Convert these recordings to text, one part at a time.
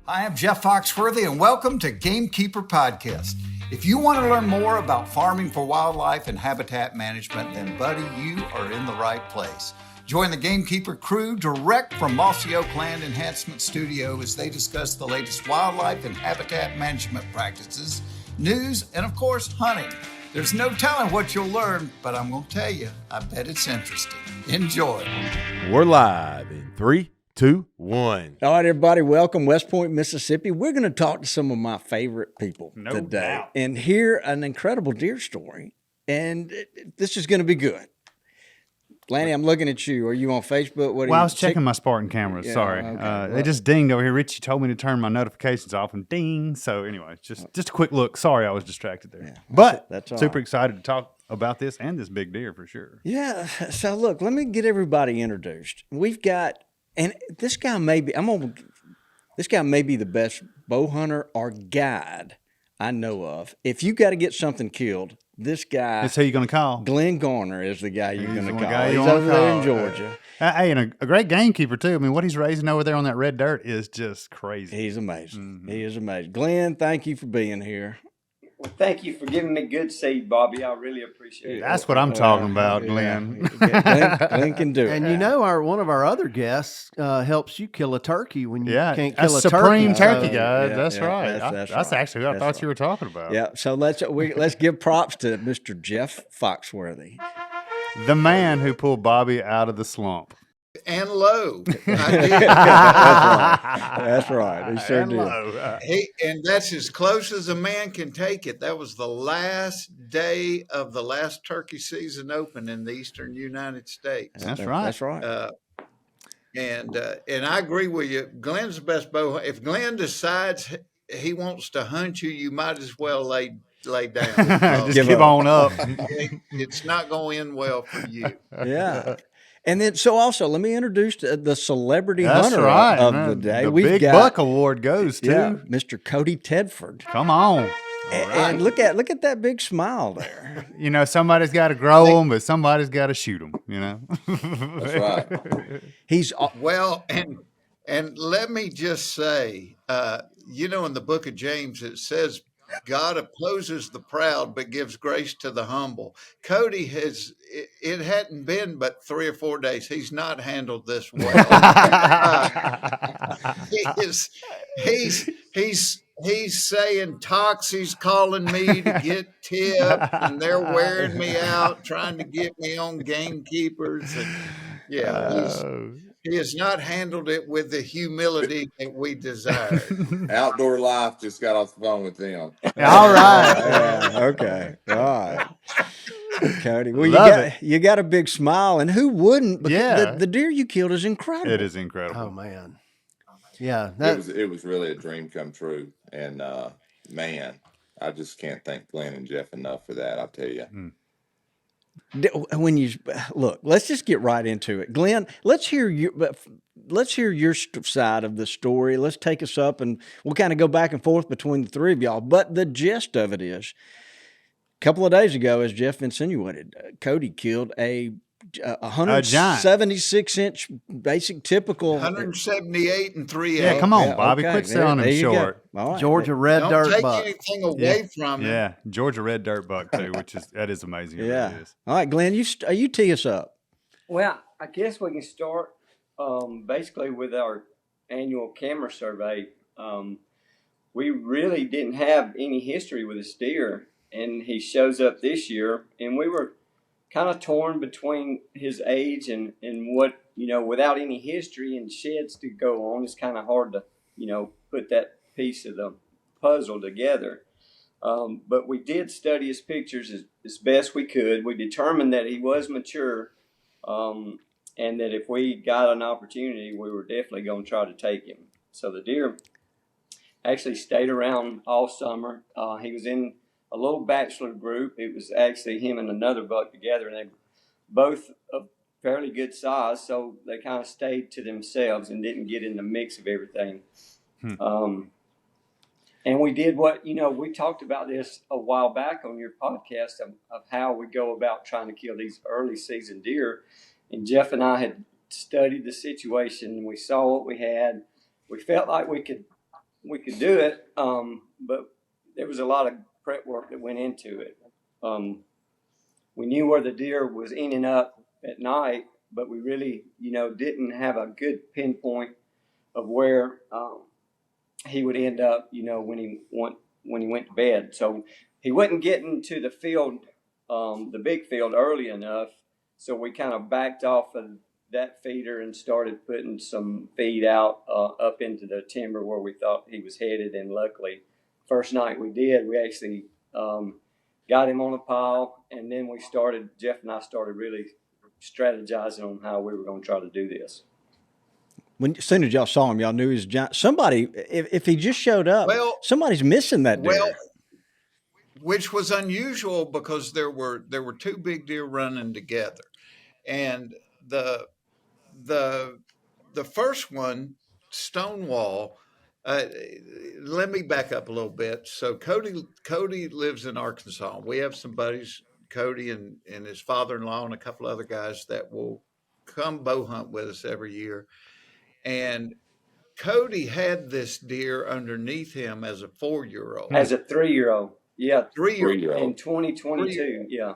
I am Jeff Foxworthy, and welcome to Gamekeeper Podcast. If you want to learn more about farming for wildlife and habitat management, then buddy, you are in the right place. Join the Gamekeeper crew direct from Mossy Oak Land Enhancement Studio as they discuss the latest wildlife and habitat management practices, news, and of course, hunting. There's no telling what you'll learn, but I'm going to tell you, I bet it's interesting. Enjoy. We're live in 3, 2, 1. All right, everybody, welcome West Point, Mississippi. We're going to talk to some of my favorite people today doubt. and hear an incredible deer story. And this is going to be good. Lanny, I'm looking at you. Are you on Facebook? What? Well, I was checking my Spartan cameras. Yeah, Sorry, okay. they just dinged over here. Richie told me to turn my notifications off, and ding. So anyway, just a quick look. Sorry, I was distracted there. Yeah, but that's all super right. excited to talk about this and this big deer for sure. Yeah. So look, let me get everybody introduced. We've got, and this guy may be, this guy may be the best bow hunter or guide I know of. If you got to get something killed, this guy. That's who you're going to call. Glenn Garner is the guy you're going to the call. guy He's you wanna over there in call. Georgia. Hey, and a great gamekeeper too. I mean, what he's raising over there on that red dirt is just crazy. He's amazing. Mm-hmm. He is amazing. Glenn, thank you for being here. Well, thank you for giving me good seed, Bobby. I really appreciate it. That's what I'm talking about, Glenn. Glenn can do it. And you know, one of our other guests helps you kill a turkey when you Yeah, can't kill a supreme turkey, So, guys. yeah, that's yeah, right. that's That's right. actually what I That's thought you were talking about. Yeah, so let's give props to Mr. Jeff Foxworthy. The man who pulled Bobby out of the slump. And low. I did. That's right. He sure And did. low. And that's as close as a man can take it. That was the last day of the last turkey season open in the eastern United States. That's right. That's right. And I agree with you. Glenn's the best bow hunter. If Glenn decides he wants to hunt you, you might as well lay down. Just Give keep up. on up. It's not going to end well for you. Yeah. And then, so also, let me introduce the celebrity That's hunter right. of man. the day. The We've Big got Buck Award goes to. yeah, Mr. Cody Tedford. Come on. And look at that big smile there. You know, somebody's got to grow them, but somebody's got to shoot them, you know? That's right. He's Well, and let me just say, you know, in the book of James, it says, God opposes the proud, but gives grace to the humble. Cody it hadn't been but 3 or 4 days. He's not handled this well. He's saying Toxie's calling me to get tipped, and they're wearing me out, trying to get me on Gamekeepers. And he has not handled it with the humility that we desire. Outdoor Life just got off the phone with them. All right. yeah, okay. All right. Cody. Well, Love you got a big smile, and who wouldn't? Because Yeah. the deer you killed is incredible. It is incredible. Oh man, yeah, It was really a dream come true. And man, I just can't thank Glenn and Jeff enough for that. I'll tell you. When you look, let's just get right into it, Glenn. Let's hear your side of the story. Let's take us up, and we'll kind of go back and forth between the three of y'all. But the gist of it is, a couple of days ago, as Jeff insinuated, Cody killed a 176-inch basic typical 178 and 3/8. Yeah, come on, Yeah, Bobby. okay. Quit selling There him you go. short. All right. Georgia red Don't dirt take buck. anything away from him. Yeah, Georgia red dirt buck too, that is amazing. It Yeah. really is. All right, Glenn, you tee us up. Well, I guess we can start basically with our annual camera survey. We really didn't have any history with this deer, and he shows up this year, and we were kind of torn between his age and what, you know, without any history and sheds to go on, it's kind of hard to, you know, put that piece of the puzzle together. But we did study his pictures as best we could. We determined that he was mature, and that if we got an opportunity, we were definitely going to try to take him. So the deer actually stayed around all summer. He was in a little bachelor group. It was actually him and another buck together, and they both of fairly good size, so they kind of stayed to themselves and didn't get in the mix of everything. And we did what, you know, we talked about this a while back on your podcast of how we go about trying to kill these early season deer. And Jeff and I had studied the situation, and we saw what we had. We felt like we could we could do it, but there was a lot of prep work that went into it. We knew where the deer was ending up at night, but we really, didn't have a good pinpoint of where he would end up, when he went to bed. So he wasn't getting to the field, the big field, early enough. So we kind of backed off of that feeder and started putting some feed out up into the timber where we thought he was headed. And luckily, first night we did, we actually got him on a pile, and then Jeff and I started really strategizing on how we were going to try to do this. As soon as y'all saw him, y'all knew he was giant. Somebody, if he just showed up, somebody's missing that deer. Well, which was unusual because there were two big deer running together, and the first one, Stonewall. Let me back up a little bit. So Cody lives in Arkansas. We have some buddies, Cody and his father-in-law and a couple other guys that will come bow hunt with us every year. And Cody had this deer underneath him as a 4-year-old. As a 3-year-old. Yeah. 3-year-old. In 2022. Yeah.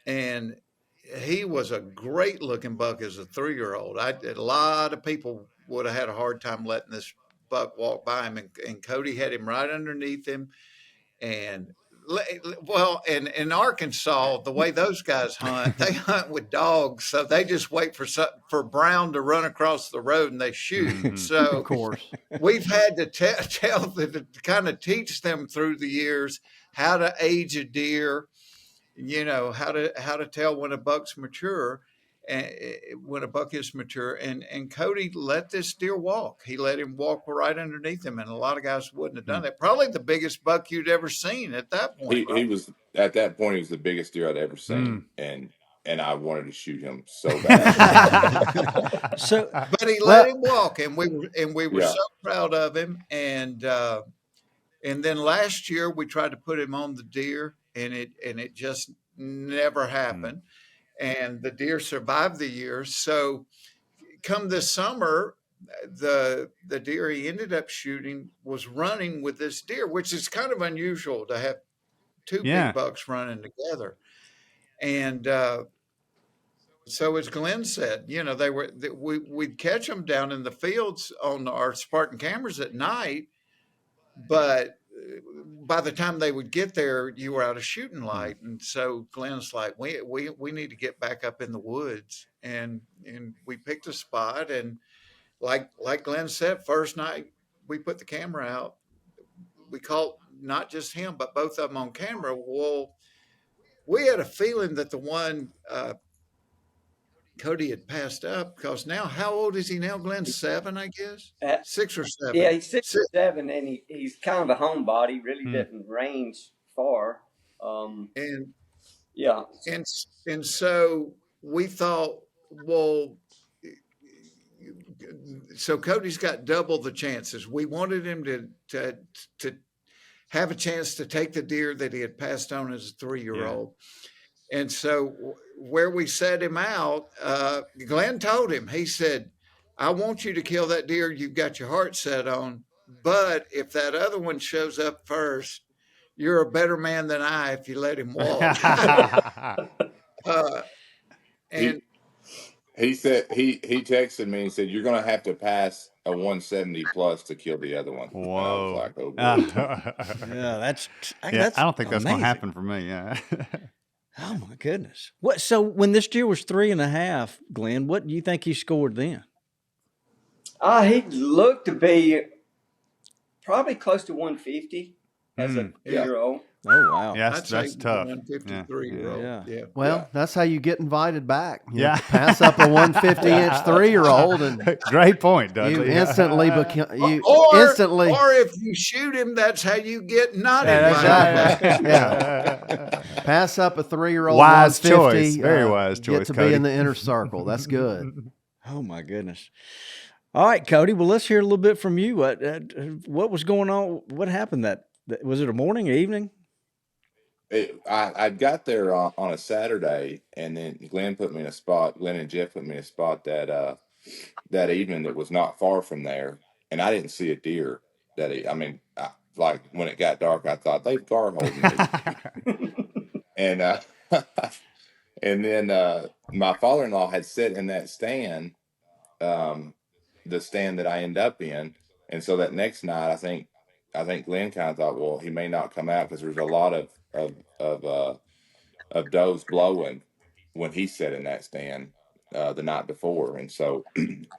And he was a great looking buck as a 3-year-old. A lot of people would have had a hard time letting this buck walk by him, and Cody had him right underneath him. And in Arkansas, the way those guys hunt, they hunt with dogs, so they just wait for Brown to run across the road and they shoot. Mm-hmm. So Of course. we've had to tell them, to kind of teach them through the years how to age a deer, how to tell when a buck's mature, and when a buck is mature. And Cody let this deer walk. He let him walk right underneath him, and a lot of guys wouldn't have done that. Probably the biggest buck you'd ever seen at that point. He was at that point. He was the biggest deer I'd ever seen, and I wanted to shoot him so bad. But he let him walk, and we were so proud of him. And then last year we tried to put him on the deer, and it just never happened. And the deer survived the year. So come this summer, the deer he ended up shooting was running with this deer, which is kind of unusual to have two big bucks running together. And so as Glenn said, we'd catch them down in the fields on our Spartan cameras at night, but by the time they would get there, you were out of shooting light. And so Glenn's like, we need to get back up in the woods. And we picked a spot. And like Glenn said, first night we put the camera out, we caught not just him, but both of them on camera. Well, we had a feeling that the one Cody had passed up, because now, how old is he now, Glenn? 7, I guess? 6 or 7. Yeah, he's 6 or 7, and he's kind of a homebody, really doesn't range far. And so we thought, well, so Cody's got double the chances. We wanted him to have a chance to take the deer that he had passed on as a 3-year-old. And so where we set him out, Glenn told him, he said, I want you to kill that deer you've got your heart set on, but if that other one shows up first, you're a better man than I if you let him walk. And he said, he texted me and said, you're going to have to pass a 170 plus to kill the other one. Whoa. I was like, oh, Yeah, that's I don't think that's going to happen for me. Yeah. Oh my goodness. So when this deer was 3.5, Glenn, what do you think he scored then? He looked to be probably close to 150 as a 3-year-old. Oh wow. Yeah, that's tough. 153-year-old. Yeah. Well, that's how you get invited back. You pass up a 150-inch 3-year-old, and great point, Dudley. You instantly become or if you shoot him, that's how you get not invited back. Yeah. Pass up a 3-year-old. Wise choice. Very wise choice. Get to be in the inner circle. That's good. Oh my goodness. All right, Cody. Well, let's hear a little bit from you. What was going on? What happened? Was it a morning or evening? I got there on a Saturday, and then Glenn and Jeff put me in a spot that evening that was not far from there, and I didn't see a deer. like when it got dark, I thought they've gar holding me. And and then my father-in-law had sat in that stand, the stand that I end up in, and so that next night, I think Glenn kind of thought, well, he may not come out because there's a lot of does blowing when he sat in that stand the night before, and so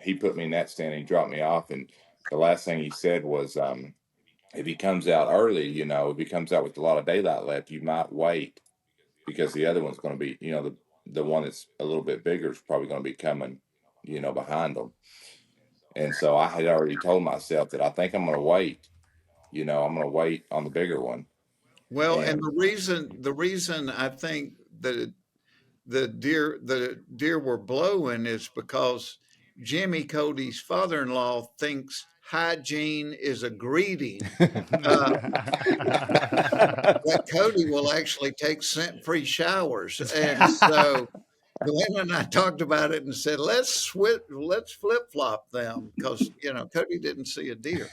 he put me in that stand and he dropped me off, and the last thing he said was, if he comes out early, if he comes out with a lot of daylight left, you might wait because the other one's going to be, the one that's a little bit bigger is probably going to be coming, behind them. And so I had already told myself that I think I'm going to wait. I'm going to wait on the bigger one. Well, and And the reason I think that the deer were blowing is because Jimmy Cody's father-in-law thinks hygiene is a greeting. That Cody will actually take scent-free showers, and so Glenn and I talked about it and said, let's flip-flop them because Cody didn't see a deer.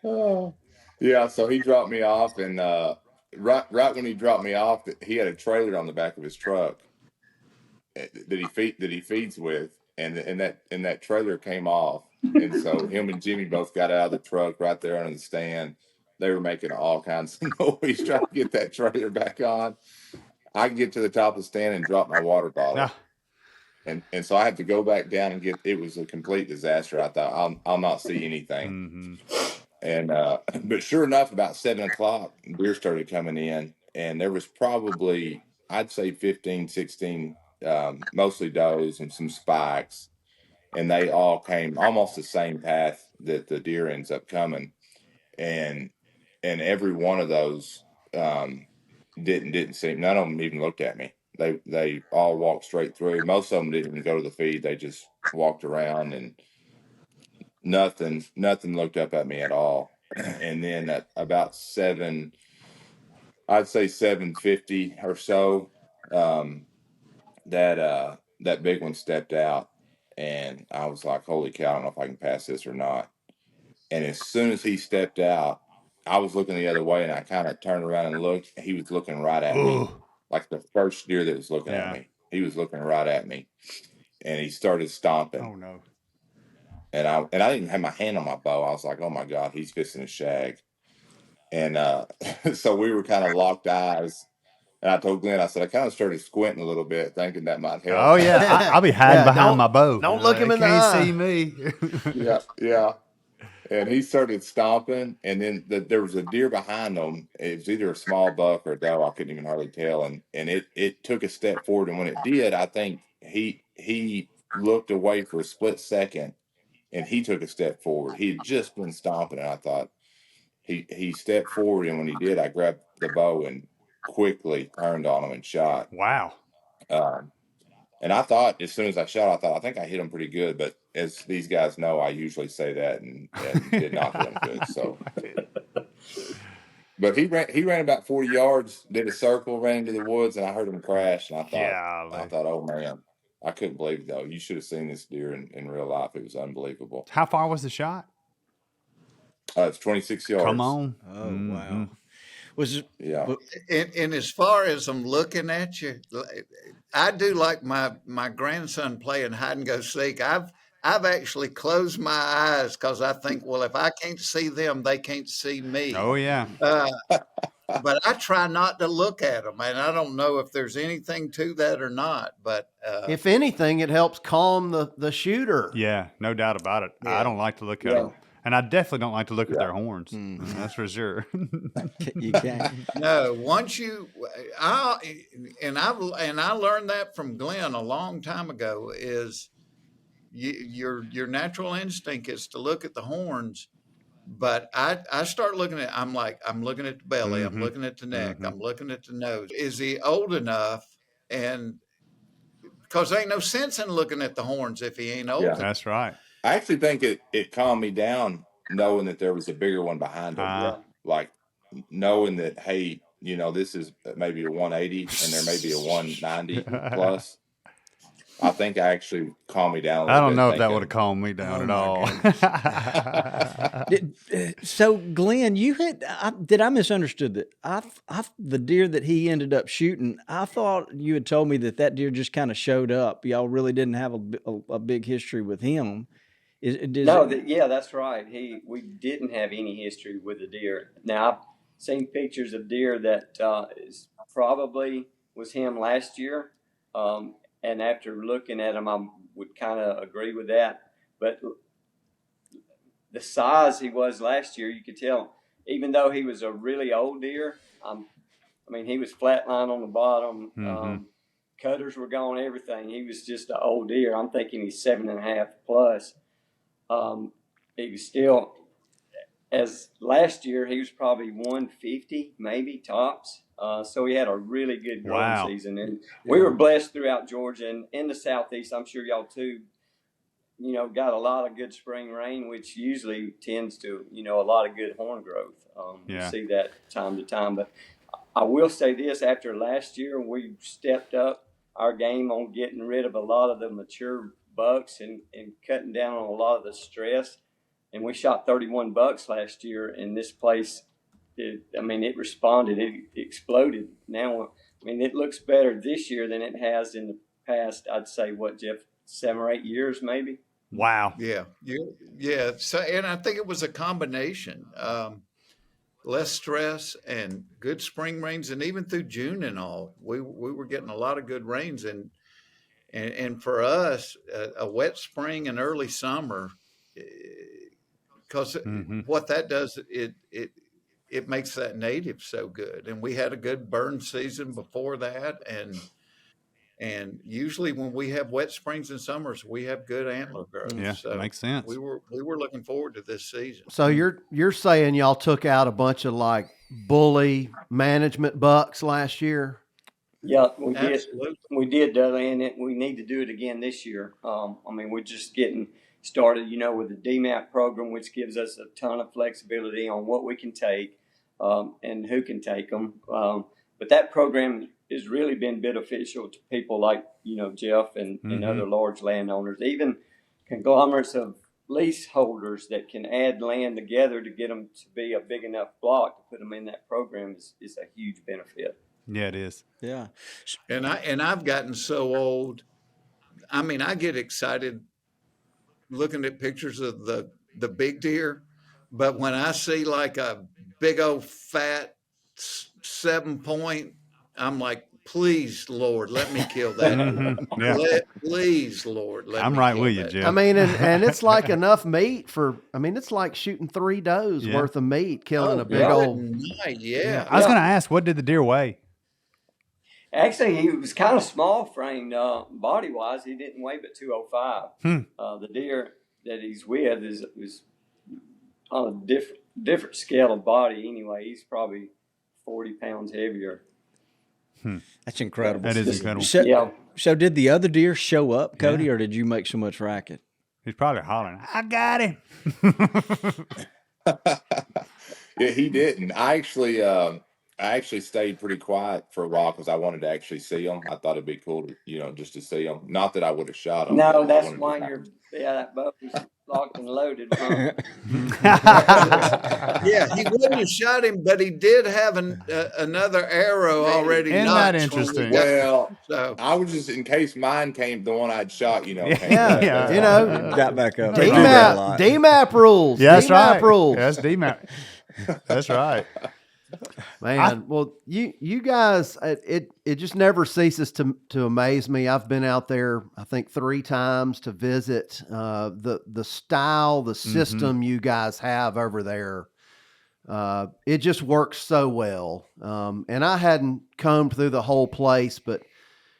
oh, yeah, so he dropped me off, and right when he dropped me off, he had a trailer on the back of his truck that he feeds with, and that trailer came off, and so him and Jimmy both got out of the truck right there under the stand. They were making all kinds of noise trying to get that trailer back on. I get to the top of the stand and drop my water bottle. And so I had to go back down and it was a complete disaster. I thought I'll not see anything. And but sure enough, about 7 o'clock, deer started coming in, and there was probably, I'd say 15, 16, mostly does and some spikes, and they all came almost the same path that the deer ends up coming, and every one of those didn't seem, none of them even looked at me. They all walked straight through. Most of them didn't even go to the feed. They just walked around, and nothing looked up at me at all. And then at about I'd say 7:50 or so, that big one stepped out, and I was like, holy cow, I don't know if I can pass this or not. And as soon as he stepped out, I was looking the other way, and I kind of turned around and looked. He was looking right at me, like the first deer that was looking at me. He was looking right at me, and he started stomping. Oh no! And I didn't have my hand on my bow. I was like, oh my God, he's fixing a shag. And so we were kind of locked eyes. And I told Glenn, I said, I kind of started squinting a little bit, thinking that might help. Oh yeah, I'll be hiding behind my bow. Don't look him in the can't eye. see me. Yeah. And he started stomping, and then there was a deer behind him. It was either a small buck or a doe. I couldn't even hardly tell. And it took a step forward, and when it did, I think he looked away for a split second, and he took a step forward. He had just been stomping, and I thought he stepped forward, and when he did, I grabbed the bow and quickly turned on him and shot. Wow. And I thought, as soon as I shot, I think I hit him pretty good. But as these guys know, I usually say that and did not hit him good. So, but he ran about 40 yards, did a circle, ran into the woods, and I heard him crash. And I thought, oh man, I couldn't believe it though. You should have seen this deer in real life. It was unbelievable. How far was the shot? It's 26 yards. Come on. Oh wow. Was it, Yeah. And as far as I'm looking at you, I do like my grandson playing hide and go seek. I've actually closed my eyes because I think, well, if I can't see them, they can't see me. Oh yeah. But I try not to look at them, and I don't know if there's anything to that or not. But if anything, it helps calm the shooter. Yeah, no doubt about it. Yeah. I don't like to look at them. And I definitely don't like to look at their horns. That's for sure. you can't. No, once I learned that from Glenn a long time ago. Is your natural instinct is to look at the horns, but I start looking at. I'm looking at the belly. I'm looking at the neck. I'm looking at the nose. Is he old enough? And because there ain't no sense in looking at the horns if he ain't old enough. That's right. I actually think it calmed me down knowing that there was a bigger one behind him. Like knowing that, hey, this is maybe a 180 and there may be a 190 plus. I think I actually calmed me down a I little don't bit. know if that thinking- would have calmed me down at my all. So, Glenn, did I misunderstood that? The deer that he ended up shooting, I thought you had told me that deer just kind of showed up. Y'all really didn't have a big history with him. Yeah, that's right. We didn't have any history with the deer. Now I've seen pictures of deer that is probably was him last year, and after looking at him, I would kind of agree with that. But the size he was last year, you could tell, even though he was a really old deer. I mean, he was flatline on the bottom. Cutters were gone, everything. He was just an old deer. I'm thinking he's 7.5 plus. He was still, as last year, he was probably 150, maybe tops. So he had a really good growing season. And we were blessed throughout Georgia and in the Southeast. I'm sure y'all too, got a lot of good spring rain, which usually tends to, a lot of good horn growth. We see that time to time. But I will say this, after last year, we stepped up our game on getting rid of a lot of the mature bucks and cutting down on a lot of the stress. And we shot 31 bucks last year, and this place, it responded. It exploded. Now, it looks better this year than it has in the past, I'd say, Jeff, 7 or 8 years maybe? Wow. Yeah. So, and I think it was a combination. Less stress and good spring rains, and even through June and all, we were getting a lot of good rains, and for us, a wet spring and early summer, because what that does, it makes that native so good. And we had a good burn season before that, and usually when we have wet springs and summers, we have good antler growth. Yeah, so makes sense. We were looking forward to this season. So you're saying y'all took out a bunch of like bully management bucks last year? Yeah, we did. Absolutely. We did, Dudley, and we need to do it again this year. We're just getting started, with the DMAP program, which gives us a ton of flexibility on what we can take and who can take them. But that program has really been beneficial to people like, Jeff and other large landowners, even conglomerates of leaseholders that can add land together to get them to be a big enough block to put them in that program is a huge benefit. Yeah, it is. Yeah. And I've gotten so old. I get excited looking at pictures of the big deer, but when I see like a big old fat 7-point, I'm like, please, Lord, let me kill that. Yeah. Please, Lord, let I'm me right kill with you, that. Jeff. And it's like enough meat it's like shooting 3 does worth of meat, killing a big old. Night, yeah. I was going to ask, what did the deer weigh? Actually, he was kind of small framed body wise. He didn't weigh but 205. The deer that he's with is on a different scale of body. Anyway, he's probably 40 pounds heavier. That's incredible. That is incredible. So did the other deer show up, Cody, or did you make so much racket? He's probably hollering, I got him. Yeah, he didn't. I actually stayed pretty quiet for a while because I wanted to actually see him. I thought it'd be cool to, just to see him. Not that I would have shot him. No, that's why that boat was locked and loaded. Huh? Yeah, he wouldn't have shot him, but he did have another arrow already. Isn't that interesting? Well, so I was just, in case mine came, the one I'd shot, came back. Got back up. DMAP rules. Yeah, that's DMAP right. rules. Yeah, that's DMAP. That's right. Man, well, you guys, it just never ceases to amaze me. I've been out there, I think 3 times to visit. The style, the system you guys have over there, it just works so well. And I hadn't combed through the whole place, but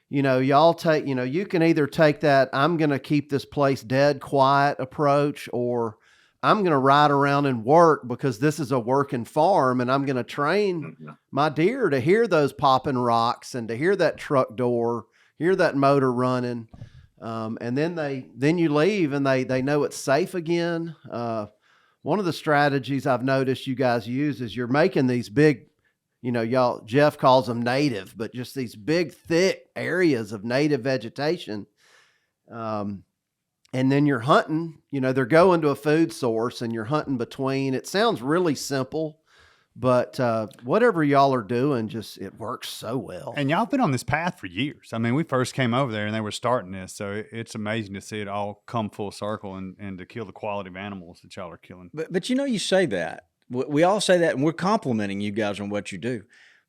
y'all take, you can either take that I'm going to keep this place dead quiet approach, or I'm going to ride around and work because this is a working farm, and I'm going to train my deer to hear those popping rocks and to hear that truck door, hear that motor running. And then you leave and they know it's safe again. One of the strategies I've noticed you guys use is you're making these big, Jeff calls them native, but just these big, thick areas of native vegetation. And then you're hunting, they're going to a food source and you're hunting between. It sounds really simple, but whatever y'all are doing, it works so well. And y'all been on this path for years. I mean, we first came over there and they were starting this. So it's amazing to see it all come full circle and to kill the quality of animals that y'all are killing. But you say that. We all say that, and we're complimenting you guys on what you do.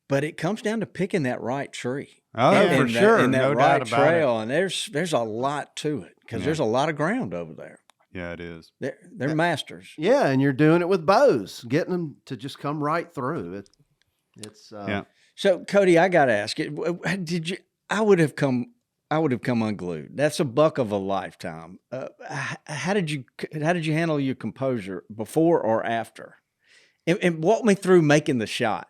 But it comes down to picking that right tree. Oh, yeah, for sure. And that No right doubt about trail. And there's a lot to it because there's a lot of ground over there. Yeah, it is. They're masters. Yeah, and you're doing it with bows, getting them to just come right through. It's So Cody, I got to ask you, I would have come unglued. That's a buck of a lifetime. How did you handle your composure before or after? And walk me through making the shot.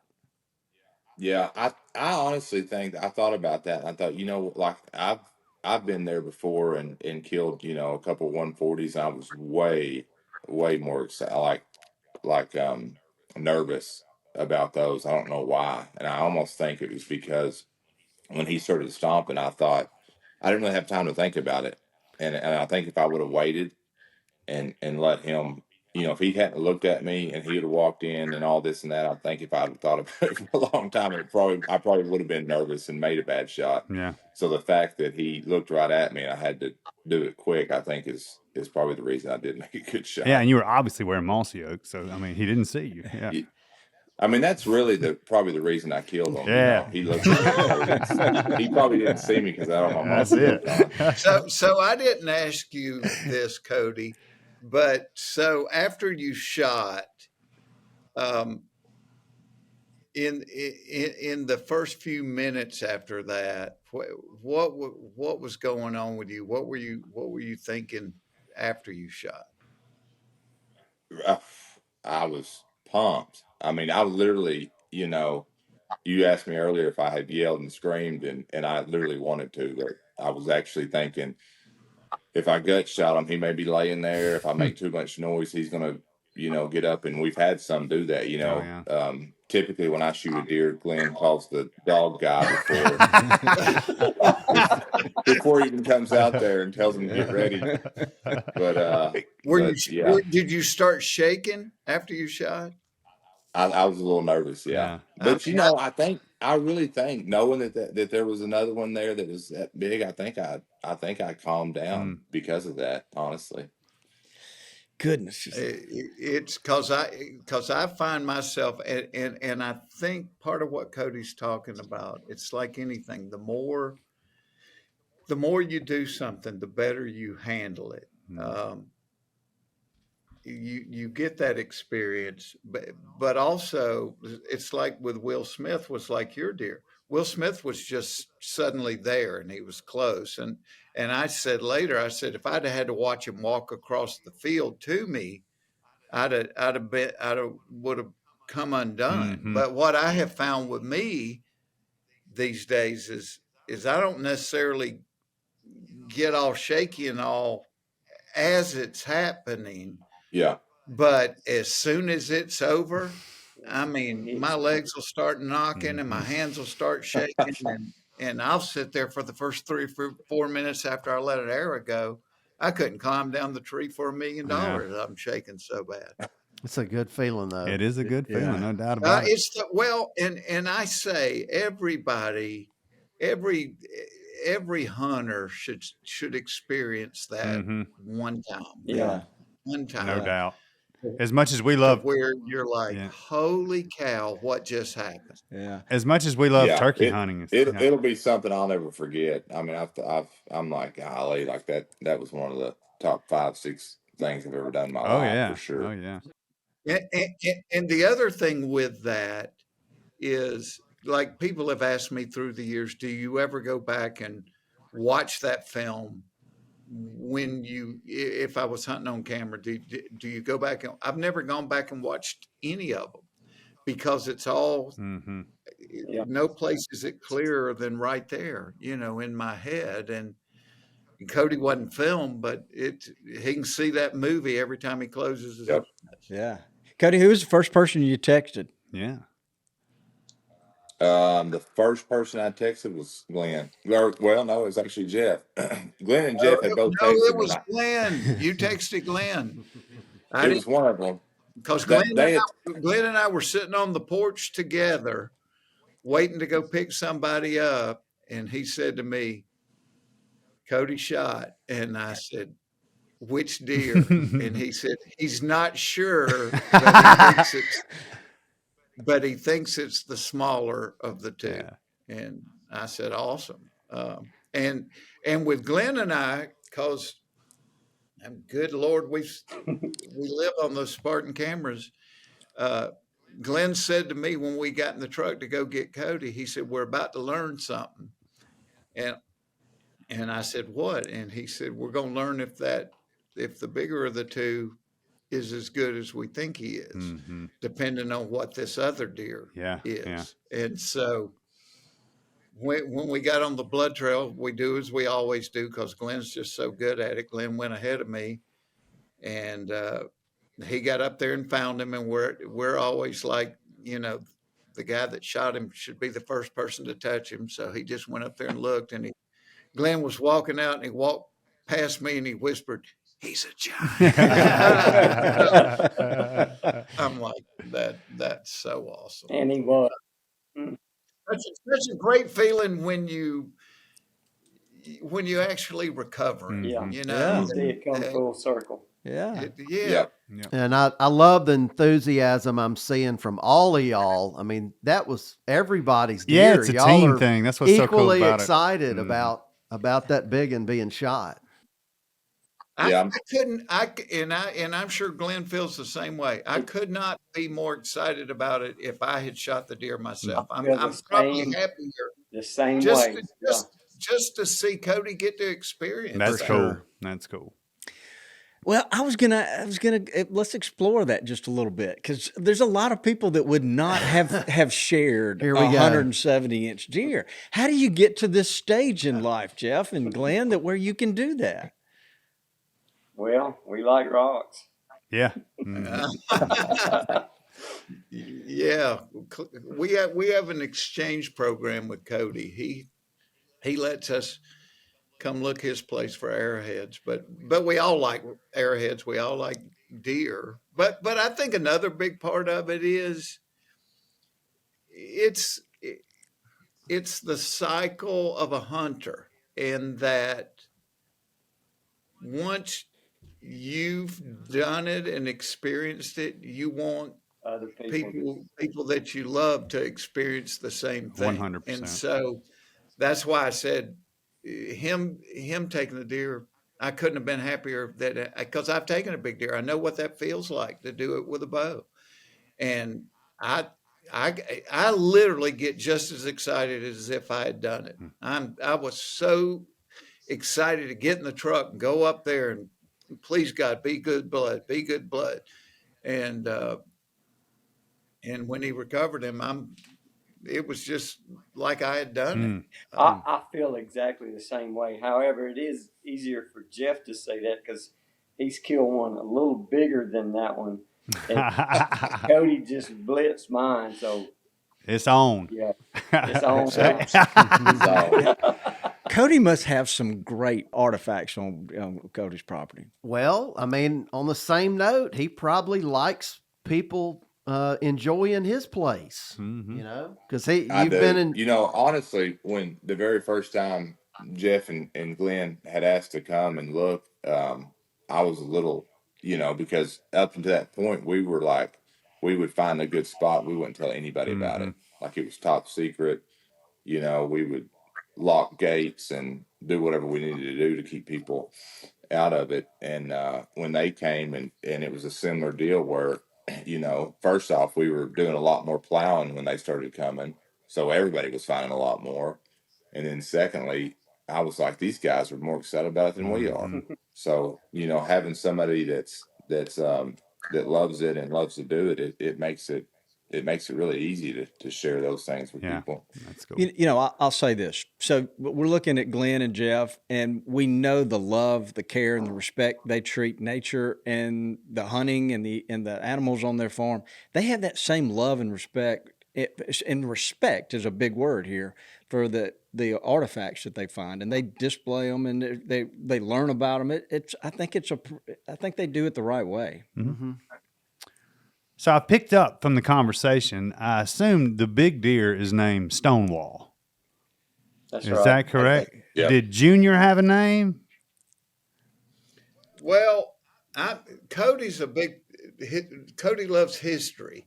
Yeah, I honestly think I thought about that. I thought, like I've been there before and killed, a couple 140s. I was way more excited, like nervous about those. I don't know why. And I almost think it was because when he started stomping, I thought I didn't really have time to think about it. And I think if I would have waited and let him, if he hadn't looked at me and he would have walked in and all this and that, I think if I'd thought about it for a long time, I probably would have been nervous and made a bad shot. Yeah. So the fact that he looked right at me and I had to do it quick, I think is probably the reason I did make a good shot. Yeah, and you were obviously wearing mossy oak, so I mean, he didn't see you. Yeah. I mean, that's really probably the reason I killed him. Yeah. He looked. He probably didn't see me because I don't know. That's it. So I didn't ask you this, Cody, but so after you shot, in the first few minutes after that, what was going on with you? What were you thinking after you shot? I was pumped. I mean, I literally, you asked me earlier if I had yelled and screamed, and I literally wanted to. But I was actually thinking, if I gut shot him, he may be laying there. If I make too much noise, he's gonna, get up. And we've had some do that. Typically when I shoot a deer, Glenn calls the dog guy before he even comes out there and tells him to get ready. But did you start shaking after you shot? I was a little nervous, yeah. But I really think knowing that there was another one there that was that big, I think I calmed down because of that, honestly. Goodness, it's because I find myself and I think part of what Cody's talking about, it's like anything. The more you do something, the better you handle it. You get that experience, but also it's like with Will Smith was like your deer. Will Smith was just suddenly there and he was close. And I said later, if I'd had to watch him walk across the field to me, I'd have would have come undone. Mm-hmm. But what I have found with me these days is I don't necessarily get all shaky and all as it's happening. Yeah. But as soon as it's over, I mean, my legs will start knocking and my hands will start shaking, and I'll sit there for the first 3 or 4 minutes after I let an arrow go. I couldn't climb down the tree for $1 million. I'm shaking so bad. It's a good feeling, though. It is a good feeling, no doubt about it. And I say everybody, every hunter should experience that one time. Yeah. One time. No doubt. As much as we love where you're like, holy cow, what just happened? Yeah. As much as we love turkey hunting, it'll be something I'll never forget. I mean, I'm like, golly, like that was one of the top 5, 6 things I've ever done in my life for sure. Oh yeah. And the other thing with that is, like, people have asked me through the years, do you ever go back and watch that film? If I was hunting on camera, do you go back? I've never gone back and watched any of them because it's all, no place is it clearer than right there, in my head. And Cody wasn't filmed, but he can see that movie every time he closes his eyes. Yeah. Cody, who was the first person you texted? Yeah. The first person I texted was Glenn. Well, no, it was actually Jeff. Glenn and Jeff had both No, it texted me. was Glenn. You texted Glenn. I It didn't was one of them. because That they had. Glenn and I were sitting on the porch together, waiting to go pick somebody up, and he said to me, "Cody shot," and I said, "Which deer?" And he said he's not sure, but he thinks it's the smaller of the two. Yeah. And I said, "Awesome." And with Glenn and I, because good Lord, we live on those Spartan cameras. Glenn said to me when we got in the truck to go get Cody, he said, "We're about to learn something." And I said, "What?" And he said, "We're going to learn if the bigger of the two is as good as we think he is, Mm-hmm. depending on what this other deer is." And so when we got on the blood trail, we do as we always do, because Glenn's just so good at it. Glenn went ahead of me, and he got up there and found him. And we're always like, the guy that shot him should be the first person to touch him. So he just went up there and looked, and Glenn was walking out, and he walked past me, and he whispered, "He's a giant." I'm like, that's so awesome. And he was. Such a great feeling when you actually recover. Mm-hmm. Yeah. You see it come full circle. Yeah. Yep. And I love the enthusiasm I'm seeing from all of y'all. I mean, that was everybody's deer. Yeah, it's a y'all team are thing. That's what's so cool equally about excited it. about that big one being shot. Yeah. And I'm sure Glenn feels the same way. I could not be more excited about it if I had shot the deer myself. I'm probably happier the same just way. just to see Cody get to experience. That's that. cool. That's cool. Well, I was gonna. Let's explore that just a little bit, because there's a lot of people that would not have shared Here a we go. 170-inch deer. How do you get to this stage in life, Jeff and Glenn, where you can do that? Well, we like rocks. Yeah. Mm-hmm. Yeah, we have an exchange program with Cody. He lets us come look his place for arrowheads, but we all like arrowheads. We all like deer, but I think another big part of it is it's the cycle of a hunter, and that once you've done it and experienced it, you want Other people that you love to experience the same thing. 100%. And so that's why I said him taking the deer, I couldn't have been happier because I've taken a big deer. I know what that feels like to do it with a bow. And I literally get just as excited as if I had done it. I was so excited to get in the truck and go up there and please God, be good blood. And when he recovered him, it was just like I had done it. I feel exactly the same way. However, it is easier for Jeff to say that because he's killed one a little bigger than that one. And Cody just blitzed mine, so it's on. Yeah, it's on. Cody must have some great artifacts on Cody's property. Well, I mean, on the same note, he probably likes people enjoying his place, because you've been in. Honestly, when the very first time Jeff and Glenn had asked to come and look, I was a little, because up until that point, we were like, we would find a good spot. We wouldn't tell anybody about it. Like it was top secret. We would lock gates and do whatever we needed to do to keep people out of it. And when they came and it was a similar deal where, first off, we were doing a lot more plowing when they started coming. So everybody was finding a lot more. And then secondly, I was like, these guys are more excited about it than we are. So, having somebody that loves it and loves to do it, it makes it really easy to share those things with people. That's cool. I'll say this. So we're looking at Glenn and Jeff, and we know the love, the care, and the respect they treat nature and the hunting and the animals on their farm. They have that same love and respect and respect is a big word here for the artifacts that they find, and they display them and they learn about them. I think they do it the right way. Mm-hmm. So I picked up from the conversation, I assume the big deer is named Stonewall. That's Is right. that correct? Yeah. Did Junior have a name? Well, Cody loves history,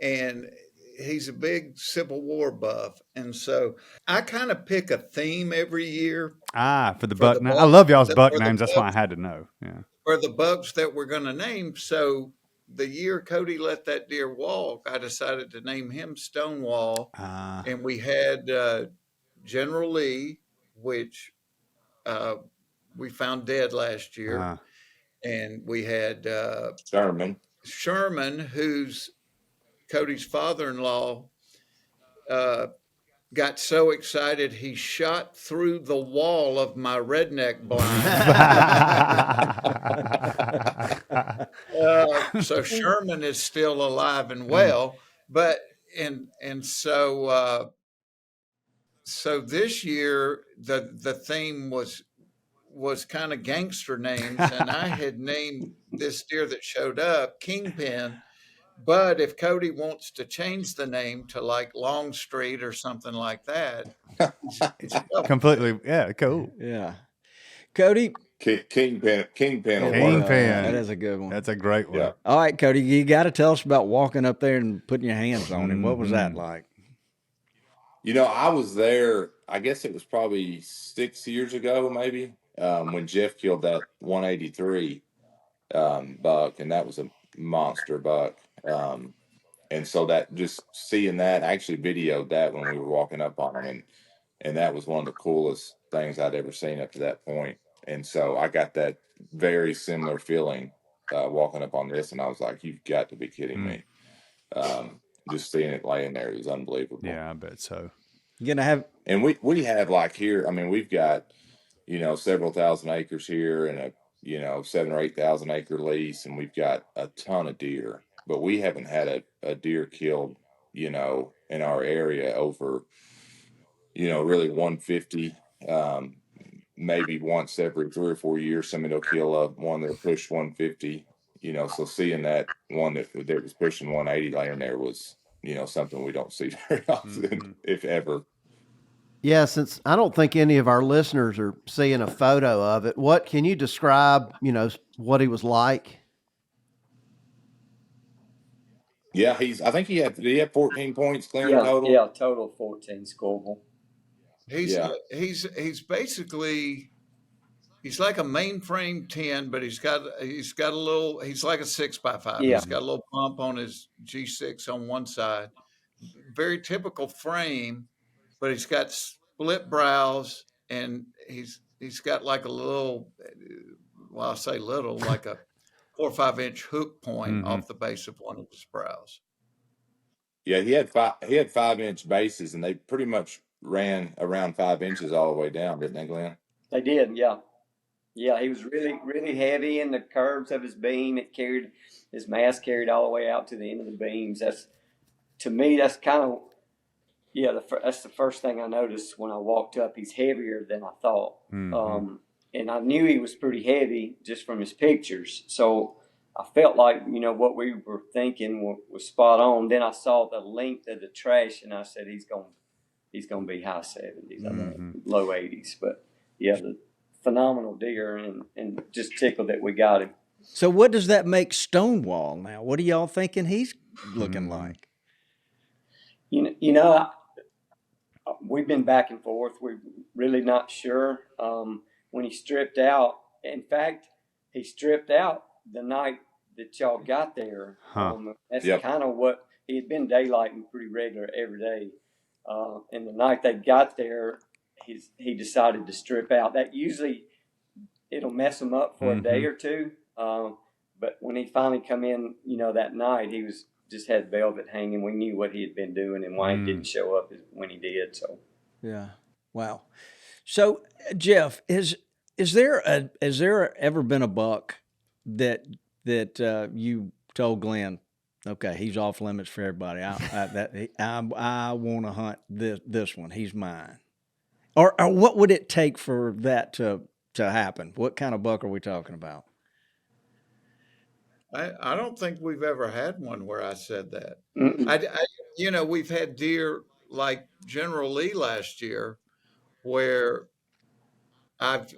and he's a big Civil War buff, and so I kind of pick a theme every year For the for buck the name. I buck, love y'all's the, buck for the names. That's why I bucks, had to know. Yeah. for the bucks that we're going to name. So the year Cody let that deer walk, I decided to name him Stonewall, and we had General Lee, which we found dead last year, and we had Sherman, who's Cody's father-in-law, got so excited he shot through the wall of my redneck blind. So Sherman is still alive and well, but so this year the theme was kind of gangster names, and I had named this deer that showed up Kingpin. But if Cody wants to change the name to like Longstreet or something like that, he's Completely. Yeah, cool. Yeah. Cody. Kingpin will Kingpin. work. That is a good one. That's a great one. Yeah. All right, Cody, you got to tell us about walking up there and putting your hands on him. What was that like? I was there, I guess it was probably 6 years ago, maybe, when Jeff killed that 183 buck, and that was a monster buck. And so that just seeing that, I actually videoed that when we were walking up on him, and that was one of the coolest things I'd ever seen up to that point. And so I got that very similar feeling walking up on this, and I was like, "You've got to be kidding me!" Just seeing it laying there, it was unbelievable. Yeah, I bet so. You're gonna have, and we have like here. I mean, we've got several thousand acres here, and a 7,000 or 8,000 acre lease, and we've got a ton of deer, but we haven't had a deer killed, in our area over, really 150. Maybe once every 3 or 4 years, somebody will kill one that pushed 150. So seeing that one that was pushing 180 laying there was, something we don't see very often, if ever. Yeah, since I don't think any of our listeners are seeing a photo of it, what can you describe, what he was like? Yeah, I think did he have 14 points clear total? Yeah, total 14 scorable. He's basically, he's like a mainframe 10, but he's got a little, he's like a 6x5. Yeah. He's got a little bump on his G6 on one side. Very typical frame, but he's got split brows, and he's got like a little, well, I say little, like a 4 or 5 inch hook point off the base of one of his brows. Yeah, he had 5-inch bases, and they pretty much ran around 5 inches all the way down, didn't they, Glenn? They did, yeah. Yeah, he was really, really heavy in the curves of his beam. His mass carried all the way out to the end of the beams. To me, that's kind of, that's the first thing I noticed when I walked up. He's heavier than I thought. And I knew he was pretty heavy just from his pictures. So I felt like, what we were thinking was spot on. Then I saw the length of the trash, and I said, he's going to be high 70s, I mean, low 80s. But, yeah, the phenomenal deer, and just tickled that we got him. So what does that make Stonewall now? What are y'all thinking he's looking like? We've been back and forth. We're really not sure. When he stripped out, in fact, he stripped out the night that y'all got there. That's kind of what, he had been daylighting pretty regular every day. And the night they got there, he decided to strip out. That usually, it'll mess him up for a day or two. But when he finally come in, that night, he just had velvet hanging. We knew what he had been doing and why he didn't show up when he did. So, yeah, wow. So, Jeff, is there ever been a buck that you told Glenn, Okay, he's off limits for everybody. I want to hunt this one. He's mine. Or what would it take for that to happen? What kind of buck are we talking about? I don't think we've ever had one where I said that. Mm-mm. We've had deer like General Lee last year where I've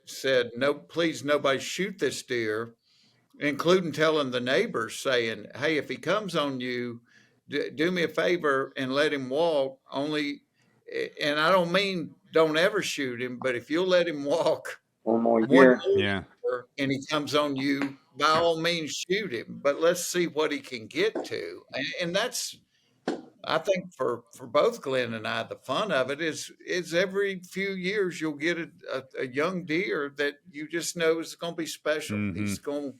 said, no, please, nobody shoot this deer, including telling the neighbors, saying, hey, if he comes on you, do me a favor and let him walk. Only, and I don't mean don't ever shoot him, but if you'll let him walk One more one year. more Yeah. year and he comes on you, by all means shoot him. But let's see what he can get to. And that's, I think for both Glenn and I, the fun of it is every few years you'll get a young deer that you just know is going to be special. He's going,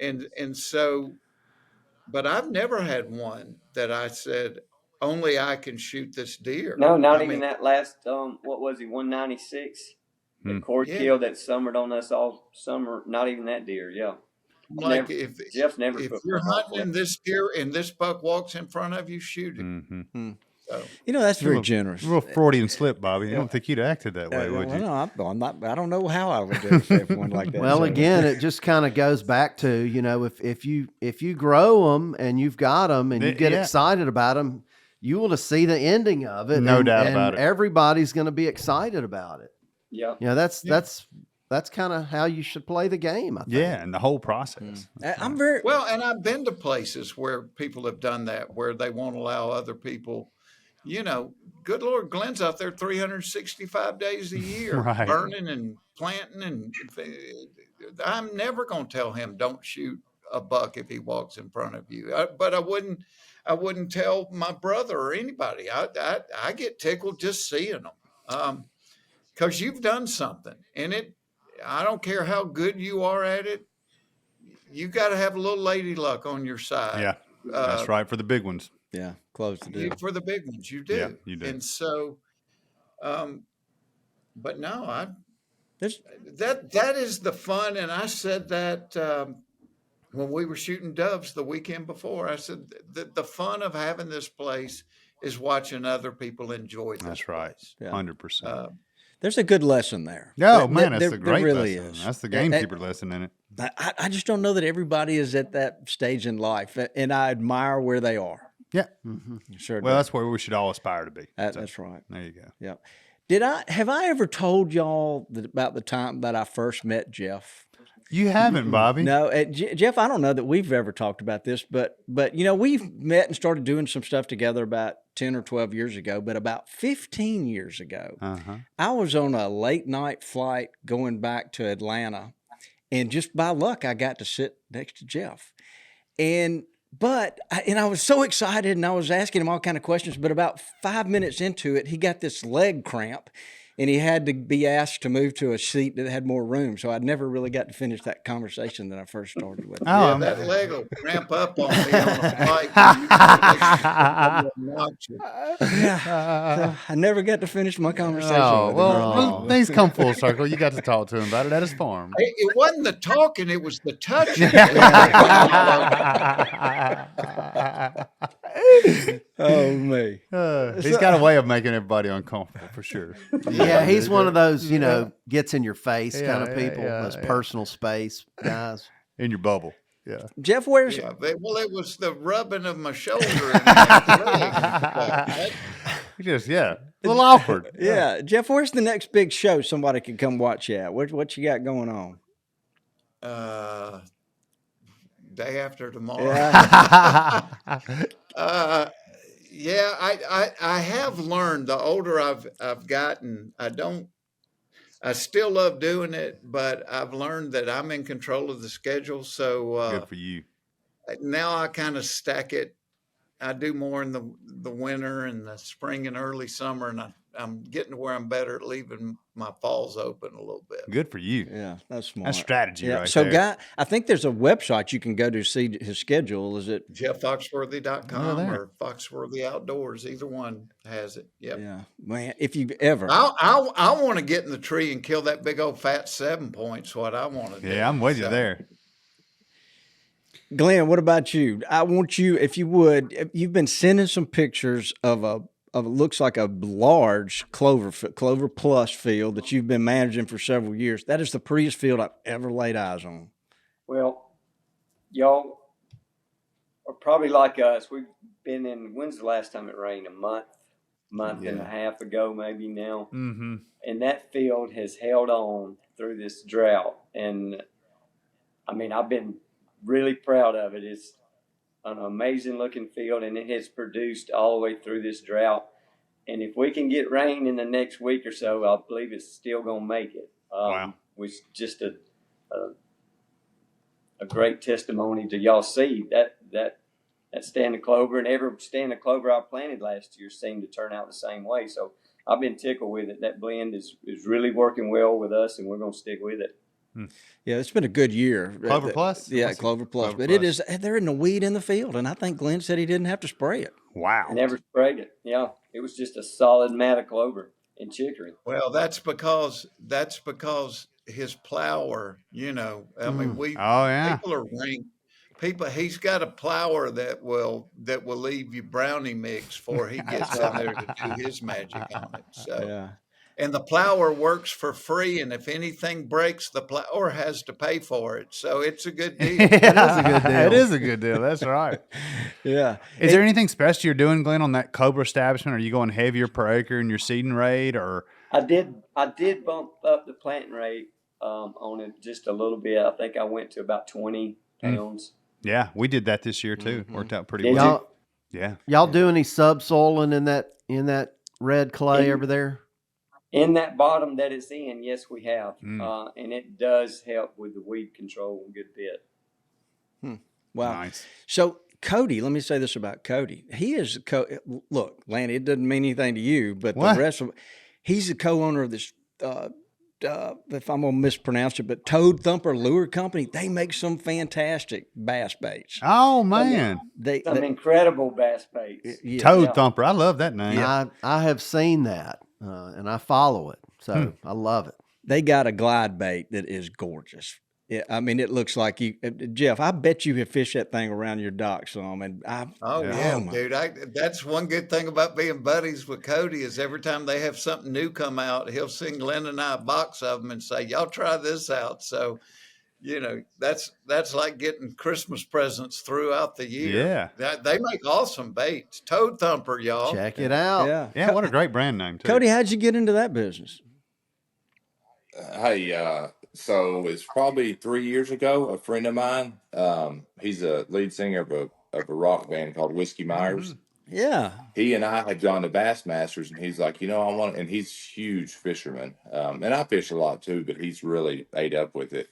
and so, but I've never had one that I said only I can shoot this deer. No, not I even mean, that last. What was he? 196. That Corey Yeah. killed that summered on us all summer. Not even that deer. Yeah. like Never, Jeff never if put you're one off hunting and this deer and this buck walks in front of you, shoot him. So That's very You're generous. A little Freudian slip, Bobby. I don't think you'd acted that way, would Well, you? no, I'm not. I don't know how I would do if one like that. Well, So- again, it just kind of goes back to, if you grow them and you've got them and you get Yeah. excited about them, you will see the ending of it. No and, doubt and about it. everybody's going to be excited about it. Yeah. That's kind of how you should play the game, I think. Yeah, and the whole process. I'm very well, and I've been to places where people have done that, where they won't allow other people. Good Lord, Glenn's out there 365 days a year, Right. burning and planting, and I'm never going to tell him don't shoot a buck if he walks in front of you. But I wouldn't tell my brother or anybody. I get tickled just seeing them, because you've done something, and I don't care how good you are at it. You got to have a little lady luck on your side. Yeah, that's right for the big ones. close the deal. For the big ones, you do. Yeah, you do. And so, but no, There's- that is the fun. And I said that when we were shooting doves the weekend before, I said the fun of having this place is watching other people enjoy this That's right, place. 100%. There's a good lesson there. No, man, that's There a great really lesson. is. That's the gamekeeper lesson in it. I just don't know that everybody is at that stage in life, and I admire where they are. Yeah. Sure. Well, do. that's where we should all aspire to be. That's right. There you go. Yeah. Have I ever told y'all about the time that I first met Jeff? You haven't, Bobby. No, Jeff, I don't know that we've ever talked about this, but we've met and started doing some stuff together about 10 or 12 years ago, but about 15 years ago, I was on a late night flight going back to Atlanta, and just by luck, I got to sit next to Jeff. I was so excited, and I was asking him all kind of questions, but about 5 minutes into it, he got this leg cramp, and he had to be asked to move to a seat that had more room. So I never really got to finish that conversation that I first started with. Yeah, that leg will cramp up on me on a flight. So I never got to finish my conversation with him. Well, things come full circle. You got to talk to him about it at his farm. It wasn't the talking; it was the touching. Oh, me. He's got a way of making everybody uncomfortable, for sure. Yeah, he's one of those, gets in your face kind of Yeah, people, yeah, those yeah. personal space guys. In your bubble. Yeah. Jeff, where's Yeah, well, it was the rubbing of my shoulder. And my leg. A little awkward. Jeff, where's the next big show somebody could come watch you at? What you got going on? Day after tomorrow. Yeah. I have learned the older I've gotten, I still love doing it, but I've learned that I'm in control of the schedule. So Good for you. now I kind of stack it. I do more in the winter and the spring and early summer, and I'm getting to where I'm better at leaving my falls open a little bit. Good for you. Yeah, that's smart. That's strategy right so, there. Guy, I think there's a website you can go to see his schedule. Is it? JeffFoxworthy.com there. or Foxworthy Outdoors. Either one has it. Yep. Yeah, man. If you've ever, I want to get in the tree and kill that big old fat 7 points. What I want to do. Yeah, I'm with you So, there. Glenn, what about you? I want you, if you would, you've been sending some pictures of it looks like a large clover plus field that you've been managing for several years. That is the prettiest field I've ever laid eyes on. Well, y'all are probably like us. We've been in, when's the last time it rained? A month and a half ago, maybe now. Mm-hmm. And that field has held on through this drought. And I mean, I've been really proud of it. It's an amazing looking field, and it has produced all the way through this drought. And if we can get rain in the next week or so, I believe it's still going to make it. Wow. Was just a great testimony to y'all see that stand of clover, and every stand of clover I planted last year seemed to turn out the same way. So I've been tickled with it. That blend is really working well with us, and we're going to stick with it. Yeah, it's been a good year. Clover Plus? Yeah, Clover Plus. Clover But Plus. it is, they're in the weed in the field, and I think Glenn said he didn't have to spray it. Wow. Never sprayed it. Yeah, it was just a solid mat of clover and chicory. Well, that's because his plower, I mean, Oh, yeah. people are ranked. He's got a plower that will leave you brownie mix before he gets in there to do his magic on it. So, Yeah. and the plower works for free, and if anything breaks, the plower has to pay for it. So it's a good deal. It is a good deal. It is a good deal. That's right. Yeah. Is there anything special you're doing, Glenn, on that Cobra establishment? Are you going heavier per acre in your seeding rate, or? I did bump up the planting rate on it just a little bit. I think I went to about 20 pounds. Yeah, we did that this year too. Worked out pretty Did well. you? Yeah. Y'all do any subsoiling in that red clay over there? In that bottom that it's in, yes, we have. Mm. And it does help with the weed control a good bit. Wow. Nice. So Cody, let me say this about Cody. He is look, Lanny, it doesn't mean anything to you, but What? the rest of he's the co-owner of this if I'm gonna mispronounce it, but Toad Thumper Lure Company. They make some fantastic bass baits. Oh man, Some incredible bass baits. Yeah. Toad Thumper. I love that name. I have seen that, and I follow it, so I love it. They got a glide bait that is gorgeous. Yeah, I mean, it looks like you, Jeff. I bet you have fished that thing around your dock some, and Dude. That's one good thing about being buddies with Cody is every time they have something new come out, he'll send Glenn and I a box of them and say, "Y'all try this out." So, that's like getting Christmas presents throughout the year. Yeah. They make awesome baits. Toad Thumper, y'all. Check it out. Yeah, what a great brand name too. Cody, how'd you get into that business? Hey, so it's probably 3 years ago. A friend of mine, he's a lead singer of a rock band called Whiskey Myers. Yeah. He and I had gone to Bassmasters, and he's like, I want, and he's a huge fisherman. And I fish a lot too, but he's really ate up with it.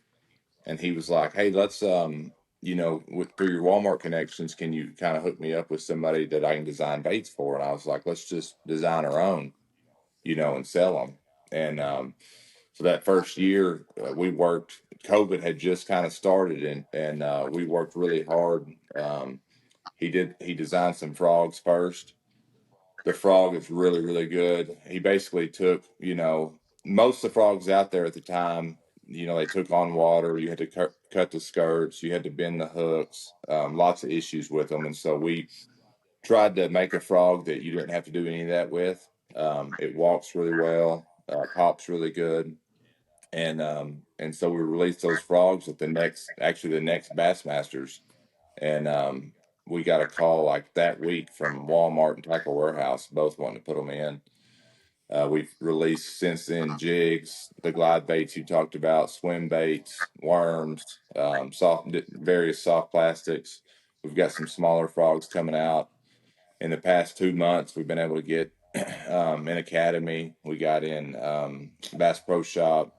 And he was like, hey, let's, through your Walmart connections, can you kind of hook me up with somebody that I can design baits for? And I was like, let's just design our own, and sell them. And, so that first year we worked, COVID had just kind of started and we worked really hard. He designed some frogs first. The frog is really, really good. He basically took, most of the frogs out there at the time, they took on water. You had to cut the skirts. You had to bend the hooks, lots of issues with them. And so we tried to make a frog that you didn't have to do any of that with. It walks really well, pops really good. And so we released those frogs at the next Bassmasters. And we got a call like that week from Walmart and Tackle Warehouse, both wanting to put them in. We've released since then jigs, the glide baits you talked about, swim baits, worms, various soft plastics. We've got some smaller frogs coming out. In the past 2 months, we've been able to get in Academy. We got in Bass Pro Shop,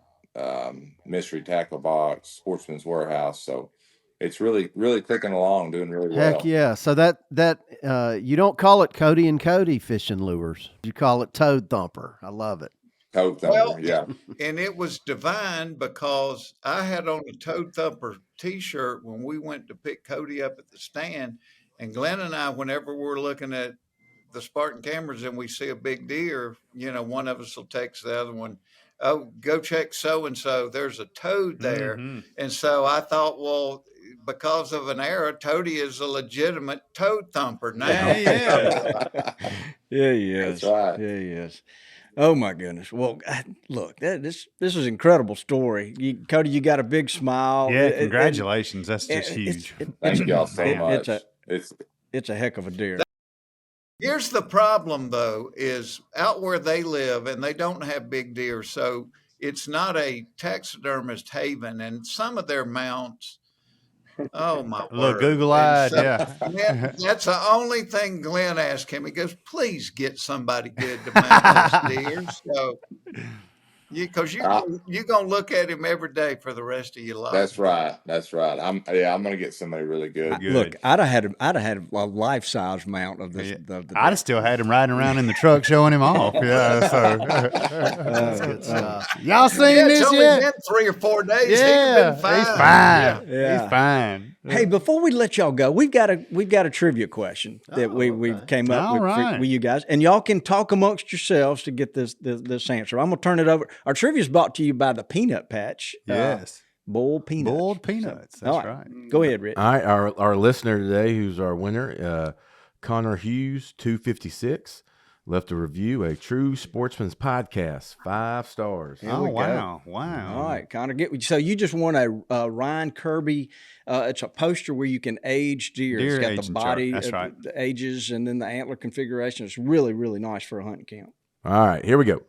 Mystery Tackle Box, Sportsman's Warehouse. So it's really, really clicking along, doing really well. Heck yeah! So that you don't call it Cody and Cody fishing lures. You call it Toad Thumper. I love it. Toad Thumper, Well, yeah. And it was divine because I had on a Toad Thumper T-shirt when we went to pick Cody up at the stand. And Glenn and I, whenever we're looking at the Spartan cameras and we see a big deer, one of us will text the other one, "Oh, go check so-and-so. There's a toad there." Mm-hmm. And so I thought, well, because of an error, Toady is a legitimate toad thumper now. Yeah. Yeah, he is. That's right. Yeah, he is. Oh my goodness. Well, look, this is an incredible story. Cody, you got a big smile. Yeah, congratulations. That's just huge. Thank y'all so much. It's a heck of a deer. Here's the problem, though, is out where they live, and they don't have big deer, so it's not a taxidermist haven. And some of their mounts, oh my Look, word! Google-eyed, And yeah. Glenn, that's the only thing Glenn asked him. He goes, "Please get somebody good to mount this deer." So, because you're gonna look at him every day for the rest of your life. That's right. That's right. I'm gonna get somebody really good. Look, I'd have had a life size mount of this. Yeah. I'd have still had him riding around in the truck showing him off. Yeah, so That's good stuff. y'all seen It's this only yet? been 3 or 4 days. Yeah, He's been fine. he's fine. Yeah. He's fine. Hey, before we let y'all go, we've got a trivia question that we came up All with, right. with you guys, and y'all can talk amongst yourselves to get this answer. I'm gonna turn it over. Our trivia is brought to you by the Peanut Patch. Yes. Boiled peanuts. Boiled peanuts. So, all That's right. right. Go ahead, Rich. All right, our listener today, who's our winner, Connor Hughes, 256, left a review, a True Sportsman's Podcast, 5 stars. Oh, we go. wow. All right, Connor. So you just won a Ryan Kirby. It's a poster where you can age deer. Deer It's got aging the body, chart. That's right. the ages, and then the antler configuration. It's really, really nice for a hunting camp. All right, here we go.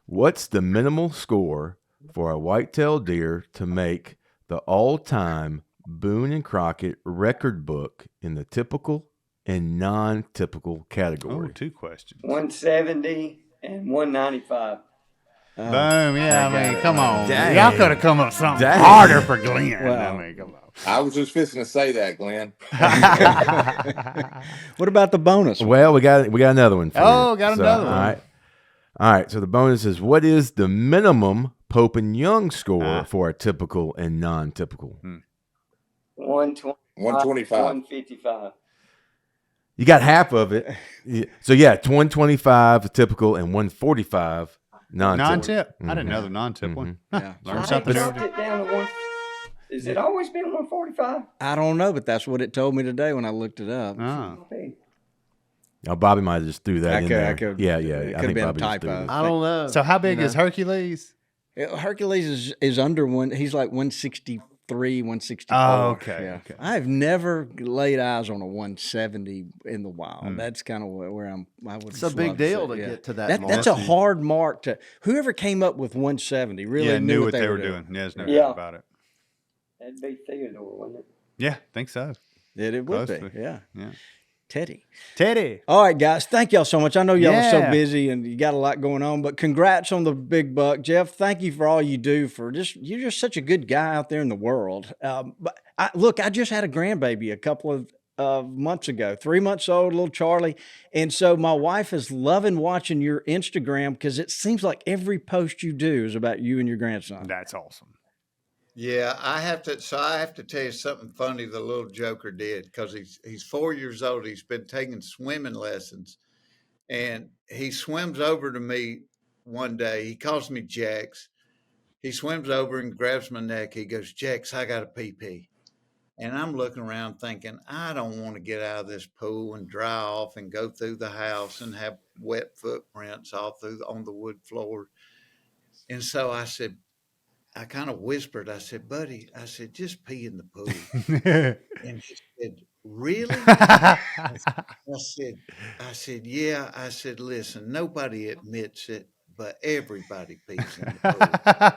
What's the minimal score for a whitetail deer to make the all-time Boone and Crockett record book in the typical and non-typical Oh, category? 2 questions. 170 and 195. Boom. Yeah, I mean, come on. Dang. Y'all could have come up with something Dang. harder for Glenn. Well, I mean, come on. I was just fixing to say that, Glenn. What about the bonus? Well, we got another one for you. Oh, got another one. All right, so the bonus is, what is the minimum Pope and Young score for a typical and non-typical? 120, 125. 155. You got half of it. So, yeah, 125 typical and 145 non-typical. Non-tip. I didn't know the non-tip one. Yeah. Learn something I every dropped day. it down to 1. Is it always been 145? I don't know, but that's what it told me today when I looked it up. Oh. Okay. Now, Bobby might have just threw that in there. I could- Yeah. it I could've think been a Bobby just threw typo. it. I don't know. So how big is Hercules? Hercules is under one. He's like 163, 164. Oh, okay, Yeah. okay. I've never laid eyes on a 170 in the wild. Hmm. That's kind of where I would. It's a big deal to get to that mark. That's a hard mark to. Whoever came up with 170 really Yeah, knew what they were doing. Yeah, there's no Yeah. doubt about it. That'd be Theodore, wouldn't it? Yeah, think so. It would be. Closely. Yeah. Yeah. Teddy. All right, guys. Thank y'all so much. I know y'all are so Yeah. busy and you got a lot going on, but congrats on the big buck, Jeff. Thank you for all you do. You're just such a good guy out there in the world. But I just had a grandbaby a couple of months ago, 3 months old, little Charlie, and so my wife is loving watching your Instagram because it seems like every post you do is about you and your grandson. That's awesome. Yeah, I have to tell you something funny the little joker did, because he's 4 years old. He's been taking swimming lessons, and he swims over to me one day. He calls me Jax. He swims over and grabs my neck. He goes, "Jax, I got a pee-pee." And I'm looking around thinking, I don't want to get out of this pool and dry off and go through the house and have wet footprints all on the wood floor. And so I kind of whispered, I said, "Buddy," I said, "just pee in the pool." And he said, "Really?" I said, "Yeah." I said, "Listen, nobody admits it, but everybody pees in the pool."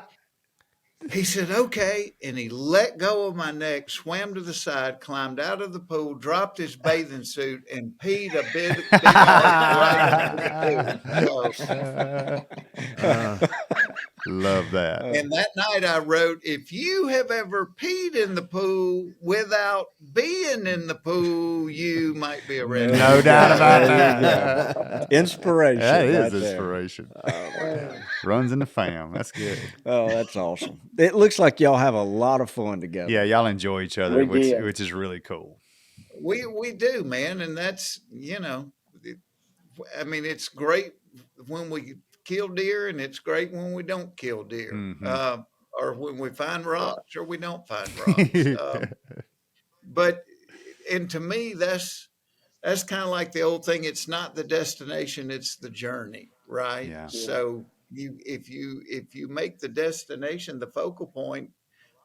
He said, "Okay." And he let go of my neck, swam to the side, climbed out of the pool, dropped his bathing suit, and peed a big right in the pool. Love that. And that night I wrote, "If you have ever peed in the pool without being in the pool, you might be a redneck." No doubt about There you that. Inspiration. That is right there. inspiration. Runs in the fam. That's good. Oh, that's awesome. It looks like y'all have a lot of fun together. Yeah, y'all enjoy each other, We did. which is really cool. We do, man. And that's, it's great when we kill deer, and it's great when we don't kill deer. Mhm. or when we find rocks or we don't find rocks. And to me, that's kind of like the old thing. It's not the destination, it's the journey, right? Yeah. So if you make the destination the focal point,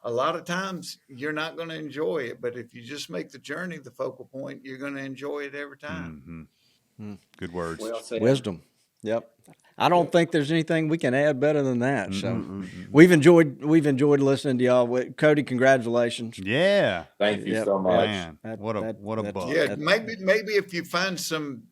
a lot of times you're not going to enjoy it. But if you just make the journey the focal point, you're going to enjoy it every time. Mm-hmm. Good words. Well said. Wisdom. Yep. I don't think there's anything we can add better than that. So we've enjoyed listening to y'all. Cody, congratulations. Yeah. Thank you so much. Man, what a buck. Yeah, maybe if you find some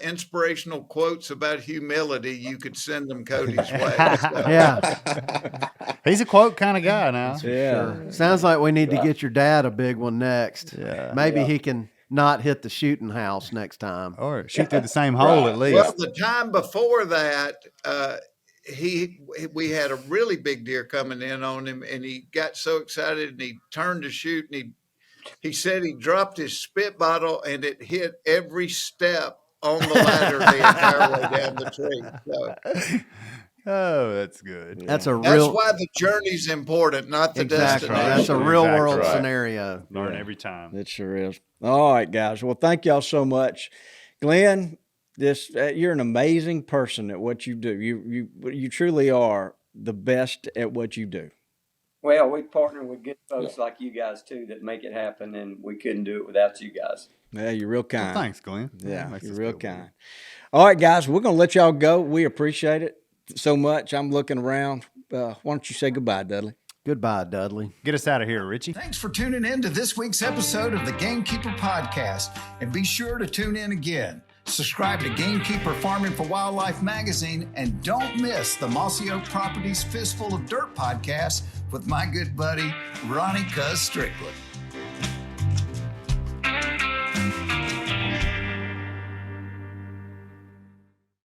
inspirational quotes about humility, you could send them Cody's way. So. Yeah. He's a quote kind of guy now. Sure. Sounds like we need to get your dad a big one next. Yeah. Maybe he can not hit the shooting house next time. Or shoot through the same hole at least. Well, the time before that, we had a really big deer coming in on him, and he got so excited and he turned to shoot, and he said he dropped his spit bottle and it hit every step on the ladder the entire way down the tree. So, oh, that's good. That's that's why the journey's important, not the exactly. destination. That's a real world Right. scenario. Learn every time. It sure is. All right, guys. Well, thank y'all so much. Glenn, you're an amazing person at what you do. You truly are the best at what you do. Well, we partner with good folks like you guys too that make it happen, and we couldn't do it without you guys. Yeah, you're real kind. Well, thanks, Glenn. Yeah, Makes you're us real feel kind. good. All right, guys, we're going to let y'all go. We appreciate it so much. I'm looking around. Why don't you say goodbye, Dudley? Goodbye, Dudley. Get us out of here, Richie. Thanks for tuning in to this week's episode of the Gamekeeper Podcast, and be sure to tune in again. Subscribe to Gamekeeper Farming for Wildlife magazine, and don't miss the Mossy Oak Properties Fistful of Dirt podcast with my good buddy, Ronnie Cuz Strickland.